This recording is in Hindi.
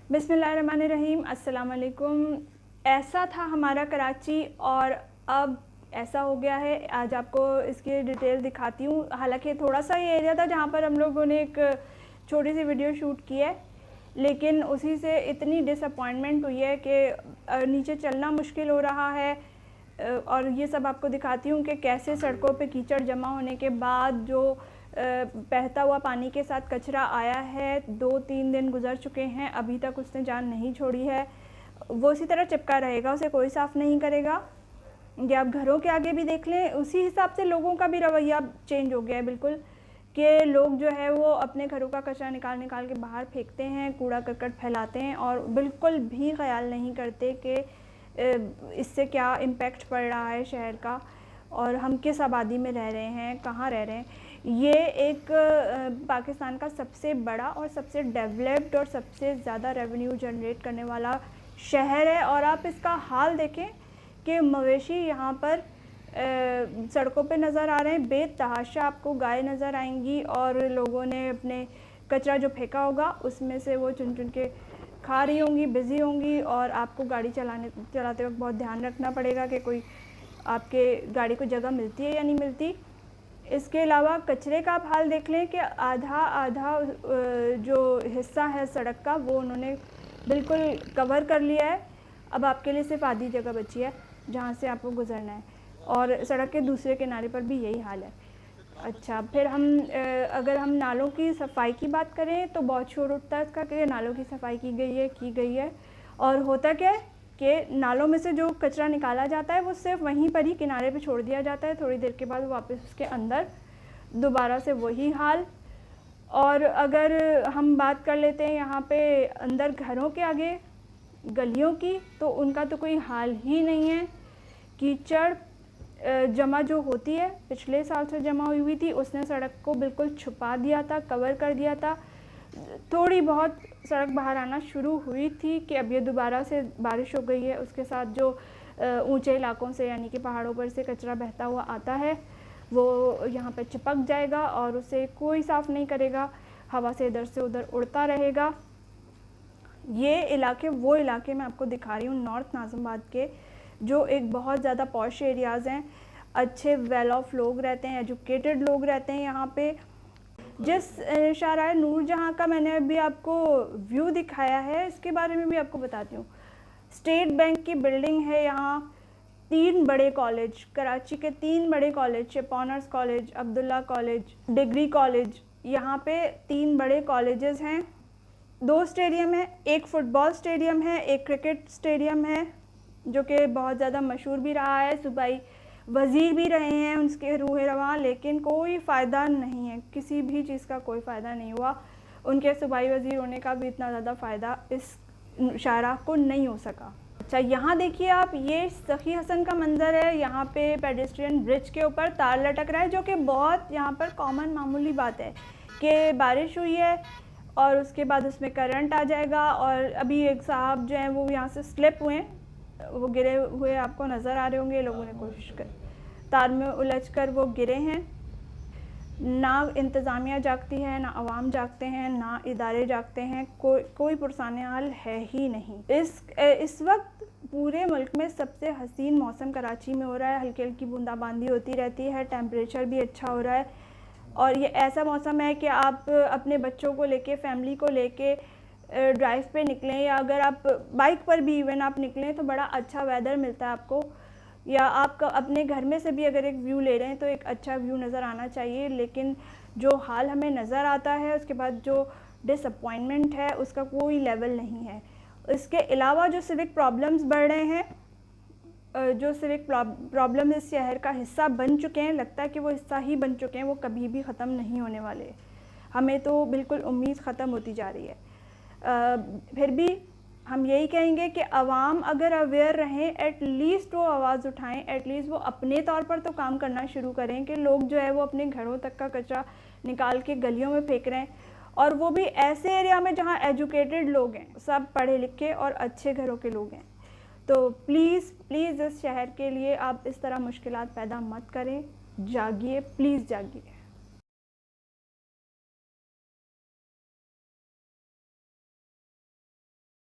बिस्मिल्लाहिर्रहमानिर्रहीम, अस्सलाम वालेकुम। ऐसा था हमारा कराची और अब ऐसा हो गया है। आज आपको इसकी डिटेल दिखाती हूँ। हालांकि थोड़ा सा ये एरिया था जहाँ पर हम लोगों ने एक छोटी सी वीडियो शूट की है, लेकिन उसी से इतनी डिसअपॉइंटमेंट हुई है कि नीचे चलना मुश्किल हो रहा है। और ये सब आपको दिखाती हूँ कि कैसे सड़कों पे कीचड़ जमा होने के बाद जो बहता हुआ पानी के साथ कचरा आया है। 2-3 दिन गुजर चुके हैं, अभी तक उसने जान नहीं छोड़ी है। वो इसी तरह चिपका रहेगा, उसे कोई साफ़ नहीं करेगा। ये आप घरों के आगे भी देख लें, उसी हिसाब से लोगों का भी रवैया चेंज हो गया है बिल्कुल, कि लोग जो है वो अपने घरों का कचरा निकाल निकाल के बाहर फेंकते हैं, कूड़ा करकट फैलाते हैं और बिल्कुल भी ख्याल नहीं करते कि इससे क्या इम्पेक्ट पड़ रहा है शहर का और हम किस आबादी में रह रहे हैं, कहाँ रह रहे हैं। ये एक पाकिस्तान का सबसे बड़ा और सबसे डेवलप्ड और सबसे ज़्यादा रेवेन्यू जनरेट करने वाला शहर है। और आप इसका हाल देखें कि मवेशी यहाँ पर सड़कों पे नज़र आ रहे हैं, बेतहाशा आपको गाय नज़र आएंगी और लोगों ने अपने कचरा जो फेंका होगा उसमें से वो चुन चुन के खा रही होंगी, बिज़ी होंगी। और आपको गाड़ी चलाते वक्त बहुत ध्यान रखना पड़ेगा कि कोई आपके गाड़ी को जगह मिलती है या नहीं मिलती। इसके अलावा कचरे का आप हाल देख लें कि आधा जो हिस्सा है सड़क का वो उन्होंने बिल्कुल कवर कर लिया है। अब आपके लिए सिर्फ आधी जगह बची है जहाँ से आपको गुजरना है, और सड़क के दूसरे किनारे पर भी यही हाल है। अच्छा, फिर अगर हम नालों की सफाई की बात करें तो बहुत शोर उठता है इसका कि नालों की सफाई की गई है। और होता क्या है कि नालों में से जो कचरा निकाला जाता है वो सिर्फ वहीं पर ही किनारे पे छोड़ दिया जाता है, थोड़ी देर के बाद वापस उसके अंदर दोबारा से वही हाल। और अगर हम बात कर लेते हैं यहाँ पे अंदर घरों के आगे गलियों की, तो उनका तो कोई हाल ही नहीं है। कीचड़ जमा जो होती है पिछले साल से जमा हुई थी, उसने सड़क को बिल्कुल छुपा दिया था, कवर कर दिया था। थोड़ी बहुत सड़क बाहर आना शुरू हुई थी कि अब ये दोबारा से बारिश हो गई है, उसके साथ जो ऊंचे इलाकों से यानी कि पहाड़ों पर से कचरा बहता हुआ आता है वो यहाँ पर चिपक जाएगा और उसे कोई साफ़ नहीं करेगा, हवा से इधर से उधर उड़ता रहेगा। ये इलाके वो इलाके मैं आपको दिखा रही हूँ नॉर्थ नाज़िमाबाद के, जो एक बहुत ज़्यादा पॉश एरियाज़ हैं, अच्छे वेल ऑफ लोग रहते हैं, एजुकेटेड लोग रहते हैं यहाँ पे। जिस शाहराह नूरजहाँ का मैंने अभी आपको व्यू दिखाया है, इसके बारे में भी आपको बताती हूँ। स्टेट बैंक की बिल्डिंग है यहाँ, 3 बड़े कॉलेज, कराची के 3 बड़े college, shipowners college, Abdullah college, degree college, यहाँ पे 3 बड़े कॉलेजेस हैं। 2 स्टेडियम है, एक फ़ुटबॉल स्टेडियम है, एक क्रिकेट स्टेडियम है जो कि बहुत ज़्यादा मशहूर भी रहा है, सूबाई वज़ीर भी रहे हैं उसके रूह रवां, लेकिन कोई फ़ायदा नहीं है, किसी भी चीज़ का कोई फ़ायदा नहीं हुआ। उनके सूबाई वज़ीर होने का भी इतना ज़्यादा फ़ायदा इस शाहराह को नहीं हो सका। अच्छा, यहाँ देखिए आप, ये सखी हसन का मंज़र है। यहाँ पे पेडेस्ट्रियन ब्रिज के ऊपर तार लटक रहा है, जो कि बहुत यहाँ पर कॉमन मामूली बात है कि बारिश हुई है और उसके बाद उसमें करंट आ जाएगा। और अभी एक साहब जो हैं वो यहाँ से स्लिप हुए हैं, वो गिरे हुए आपको नज़र आ रहे होंगे। लोगों ने कोशिश कर तार में उलझ कर वो गिरे हैं। ना इंतज़ामिया जागती है, ना अवाम जागते हैं, ना इदारे जागते हैं, कोई पुरसाने हाल है ही नहीं। इस वक्त पूरे मुल्क में सबसे हसीन मौसम कराची में हो रहा है, हल्की हल्की बूंदाबांदी होती रहती है, टेम्परेचर भी अच्छा हो रहा है। और ये ऐसा मौसम है कि आप अपने बच्चों को लेके, फैमिली को लेके ड्राइव पे निकलें, या अगर आप बाइक पर भी इवन आप निकलें तो बड़ा अच्छा वेदर मिलता है आपको। या आप अपने घर में से भी अगर एक व्यू ले रहे हैं तो एक अच्छा व्यू नज़र आना चाहिए। लेकिन जो हाल हमें नज़र आता है, उसके बाद जो डिसअपॉइंटमेंट है, उसका कोई लेवल नहीं है। इसके अलावा जो सिविक प्रॉब्लम्स बढ़ रहे हैं, जो सिविक प्रॉब्लम इस शहर का हिस्सा बन चुके हैं, लगता है कि वो हिस्सा ही बन चुके हैं, वो कभी भी ख़त्म नहीं होने वाले। हमें तो बिल्कुल उम्मीद ख़त्म होती जा रही है। फिर भी हम यही कहेंगे कि अवाम अगर अवेयर रहें, एटलीस्ट वो आवाज़ उठाएं, एटलीस्ट वो अपने तौर पर तो काम करना शुरू करें कि लोग जो है वो अपने घरों तक का कचरा निकाल के गलियों में फेंक रहे हैं, और वो भी ऐसे एरिया में जहाँ एजुकेटेड लोग हैं, सब पढ़े लिखे और अच्छे घरों के लोग हैं। तो प्लीज़ इस शहर के लिए आप इस तरह मुश्किलात पैदा मत करें। जागिए, प्लीज़ जागिए।